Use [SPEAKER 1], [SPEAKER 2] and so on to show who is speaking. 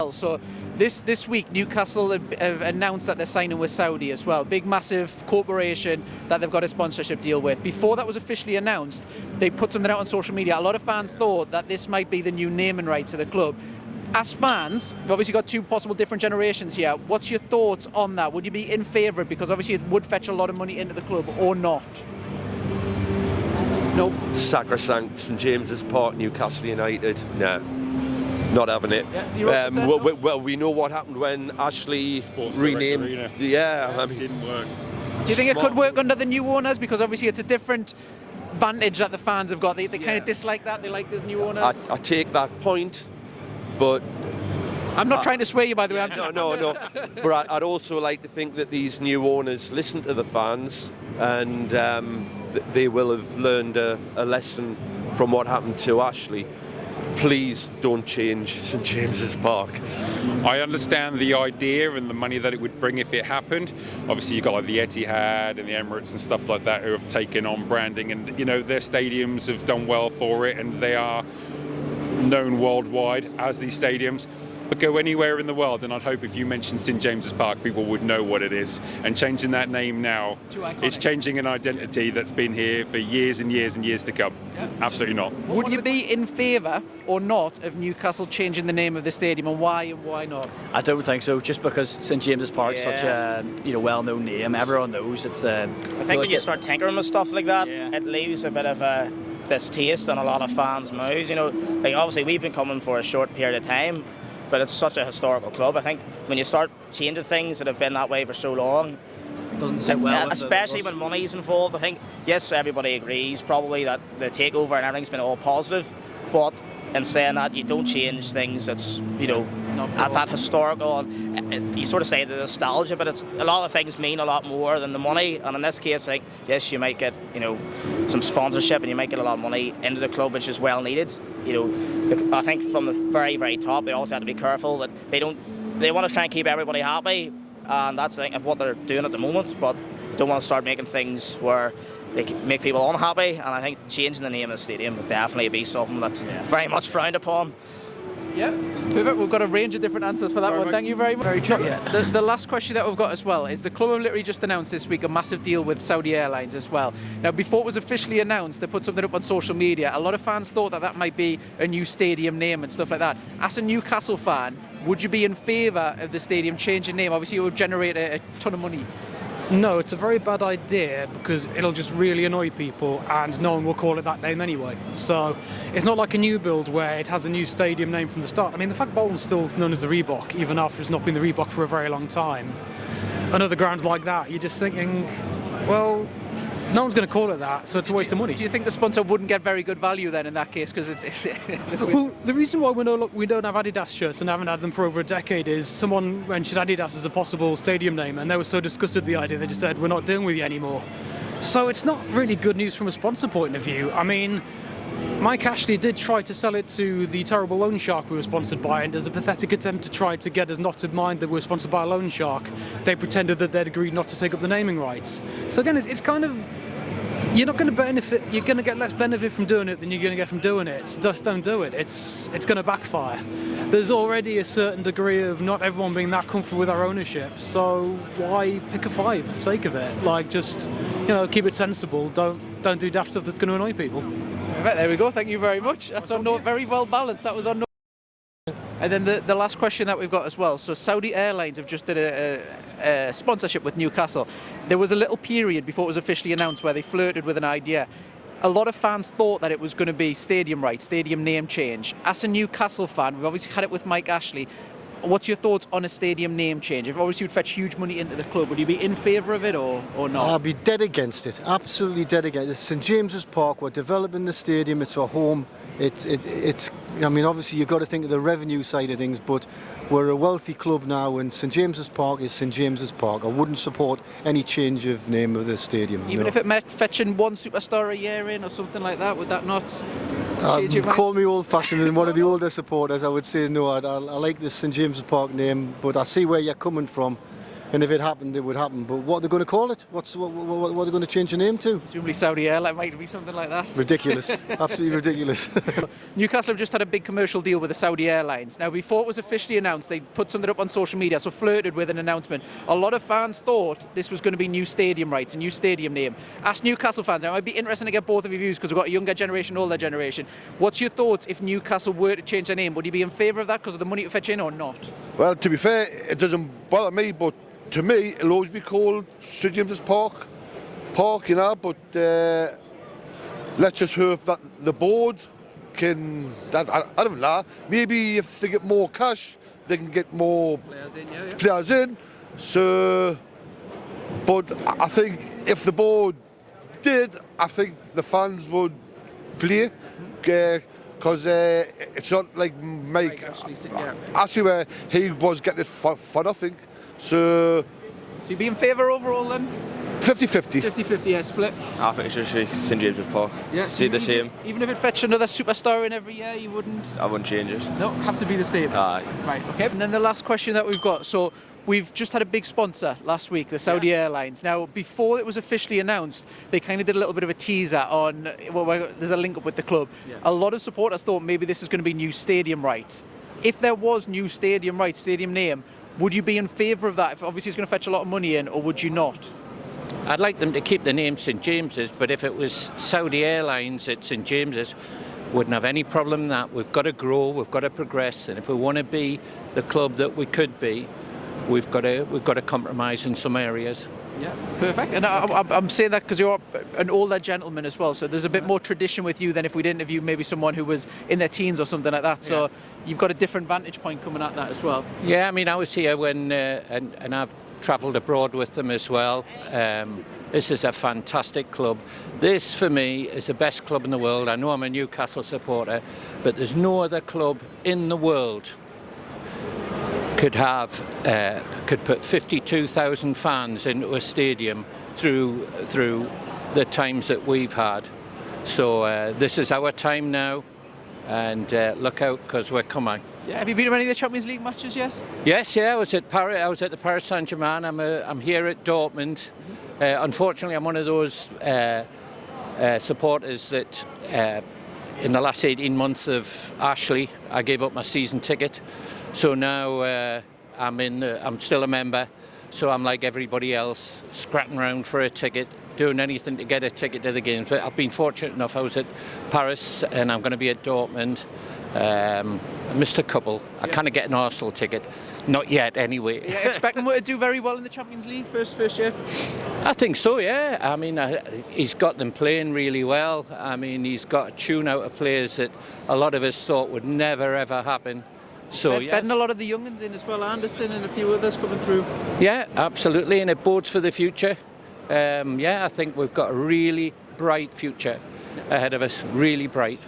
[SPEAKER 1] well. So this week, Newcastle have announced that they're signing with Saudi as well. Big, massive corporation that they've got a sponsorship deal with. Before that was officially announced, they put something out on social media. A lot of fans thought that this might be the new naming rights of the club. As fans, we've obviously got two possible different generations here. What's your thoughts on that? Would you be in favour of it? Because obviously it would fetch a lot of money into the club, or not? No.
[SPEAKER 2] Sacrosanct, St James's Park, Newcastle United. No, not having it.
[SPEAKER 1] Yeah,
[SPEAKER 2] well, we know what happened when Ashley renamed. I mean,
[SPEAKER 3] didn't work.
[SPEAKER 1] Do you think it could work under the new owners? Because obviously it's a different vantage that the fans have got. They kind of dislike that. They like these new owners.
[SPEAKER 2] I take that point, but
[SPEAKER 1] I'm not trying to sway you, by the way.
[SPEAKER 2] No. But I'd also like to think that these new owners listen to the fans, and they will have learned a lesson from what happened to Ashley. Please don't change St James's Park.
[SPEAKER 3] I understand the idea and the money that it would bring if it happened. Obviously, you've got like the Etihad and the Emirates and stuff like that who have taken on branding, and their stadiums have done well for it, and they are known worldwide as these stadiums. But go anywhere in the world, and I'd hope if you mentioned St James's Park, people would know what it is. And changing that name now is changing an identity that's been here for years and years and years to come. Yeah. Absolutely not.
[SPEAKER 1] Would you be in favour or not of Newcastle changing the name of the stadium, and why not?
[SPEAKER 4] I don't think so. Just because St James's Park is such a well-known name, everyone knows it's the.
[SPEAKER 5] I think when you start tinkering with stuff like that, it leaves a bit of a distaste on a lot of fans' mouths. Like obviously we've been coming for a short period of time, but it's such a historical club. I think when you start changing things that have been that way for so long,
[SPEAKER 4] doesn't sit well,
[SPEAKER 5] especially when money's involved. I think yes, everybody agrees probably that the takeover and everything's been all positive, but in saying that, you don't change things that's at that historical. And you sort of say the nostalgia, but it's a lot of things mean a lot more than the money. And in this case, I think yes, you might get some sponsorship and you might get a lot of money into the club, which is well needed. I think from the very, very top, they also have to be careful that they want to try and keep everybody happy, and that's what they're doing at the moment. But they don't want to start making things where they make people unhappy. And I think changing the name of the stadium would definitely be something that's very much frowned upon.
[SPEAKER 1] Yeah, perfect. We've got a range of different answers for that one. Thank you very much. Very true. The last question that we've got as well is the club have literally just announced this week a massive deal with Saudi Airlines as well. Now, before it was officially announced, they put something up on social media. A lot of fans thought that might be a new stadium name and stuff like that. As a Newcastle fan, would you be in favour of the stadium changing name? Obviously, it would generate a ton of money.
[SPEAKER 6] No, it's a very bad idea because it'll just really annoy people and no one will call it that name anyway. So it's not like a new build where it has a new stadium name from the start. I mean, the fact Bolton's still known as the Reebok, even after it's not been the Reebok for a very long time. And other grounds like that, you're just thinking, well, no one's going to call it that, so it's a waste of money.
[SPEAKER 1] Do you think the sponsor wouldn't get very good value then in that case? Because it's
[SPEAKER 6] well, the reason why we don't have Adidas shirts and haven't had them for over a decade is someone mentioned Adidas as a possible stadium name, and they were so disgusted with the idea they just said, we're not dealing with you anymore. So it's not really good news from a sponsor point of view. I mean, Mike Ashley did try to sell it to the terrible loan shark we were sponsored by, and as a pathetic attempt to try to get us not to mind that we were sponsored by a loan shark, they pretended that they'd agreed not to take up the naming rights. So again, it's kind of, you're not going to benefit, you're going to get less benefit from doing it than you're going to get from doing it. So just don't do it. It's going to backfire. There's already a certain degree of not everyone being that comfortable with our ownership, so why pick a fight for the sake of it? Like, just, keep it sensible. Don't do daft stuff that's going to annoy people.
[SPEAKER 1] Right, there we go. Thank you very much. That's on note, very well balanced. That was on note. And then the last question that we've got as well. So Saudi Airlines have just did a sponsorship with Newcastle. There was a little period before it was officially announced where they flirted with an idea. A lot of fans thought that it was going to be stadium rights, stadium name change. As a Newcastle fan, we've obviously had it with Mike Ashley. What's your thoughts on a stadium name change? If obviously would fetch huge money into the club, would you be in favour of it or not?
[SPEAKER 7] I'll be dead against it, absolutely dead against it. It's St James's Park, we're developing the stadium, it's our home. It's. I mean, obviously you've got to think of the revenue side of things, but we're a wealthy club now, and St James's Park is St James's Park. I wouldn't support any change of name of the stadium.
[SPEAKER 1] Even if it meant fetching one superstar a year in or something like that, would that not change your mind?
[SPEAKER 7] Call me old-fashioned and one of the older supporters, I would say no. I like the St James's Park name, but I see where you're coming from. and if it happened, it would happen. But what are they going to call it? What are they going to change the name to?
[SPEAKER 1] Presumably Saudi Airline might be something like that.
[SPEAKER 7] Ridiculous, absolutely ridiculous.
[SPEAKER 1] Newcastle have just had a big commercial deal with the Saudi Airlines. Now, before it was officially announced, they put something up on social media, so flirted with an announcement. A lot of fans thought this was going to be new stadium rights, a new stadium name. Ask Newcastle fans, now I'd be interested to get both of your views because we've got a younger generation, older generation. What's your thoughts if Newcastle were to change their name? Would you be in favour of that because of the money to fetch in or not?
[SPEAKER 8] Well, to be fair, it doesn't bother me, but to me, it'll always be called St James's Park, you know, but let's just hope that the board can, I don't know, maybe if they get more cash, they can get more players in. So, but I think if the board did, I think the fans would play. Because it's not like Mike Ashley where he was getting it for nothing. So
[SPEAKER 1] you'd be in favour overall then?
[SPEAKER 8] 50-50.
[SPEAKER 1] 50-50, yeah, split.
[SPEAKER 9] I think it should be St James's Park.
[SPEAKER 1] Yeah,
[SPEAKER 9] Stay the same.
[SPEAKER 1] Even if it fetched another superstar in every year, you wouldn't?
[SPEAKER 9] I wouldn't change it.
[SPEAKER 1] No, have to be the same.
[SPEAKER 9] Aye.
[SPEAKER 1] Right, okay. And then the last question that we've got. So we've just had a big sponsor last week, the Saudi Airlines. Now, before it was officially announced, they kind of did a little bit of a teaser on, well, there's a link up with the club. Yeah. A lot of supporters thought maybe this is going to be new stadium rights. If there was new stadium rights, stadium name, would you be in favour of that? If obviously it's going to fetch a lot of money in, or would you not?
[SPEAKER 10] I'd like them to keep the name St James's, but if it was Saudi Airlines at St James's, wouldn't have any problem with that. We've got to grow, we've got to progress, and if we want to be the club that we could be, we've got to compromise in some areas.
[SPEAKER 1] Yeah, perfect. And I'm saying that because you're an older gentleman as well, so there's a bit more tradition with you than if we'd interview maybe someone who was in their teens or something like that. So you've got a different vantage point coming at that as well.
[SPEAKER 10] Yeah, I mean, I was here when, and I've travelled abroad with them as well. This is a fantastic club. This, for me, is the best club in the world. I know I'm a Newcastle supporter, but there's no other club in the world could put 52,000 fans into a stadium through the times that we've had. So this is our time now, and look out because we're coming.
[SPEAKER 1] Yeah, have you been to any of the Champions League matches yet?
[SPEAKER 10] Yes, I was at Paris. I was at the Paris Saint-Germain. I'm here at Dortmund. Unfortunately, I'm one of those supporters that in the last 18 months of Ashley, I gave up my season ticket. So now I'm still a member. So I'm like everybody else, scratching around for a ticket, doing anything to get a ticket to the games. But I've been fortunate enough. I was at Paris, and I'm going to be at Dortmund. I missed a couple. I kind of get an Arsenal ticket. Not yet, anyway.
[SPEAKER 1] Yeah, expecting him to do very well in the Champions League first year?
[SPEAKER 10] I think so, yeah. I mean, he's got them playing really well. I mean, he's got a tune out of players that a lot of us thought would never, ever happen. So, yeah.
[SPEAKER 1] Betting a lot of the young'uns in as well, Anderson and a few others coming through.
[SPEAKER 10] Yeah, absolutely, and it bodes for the future. I think we've got a really bright future ahead of us, really bright.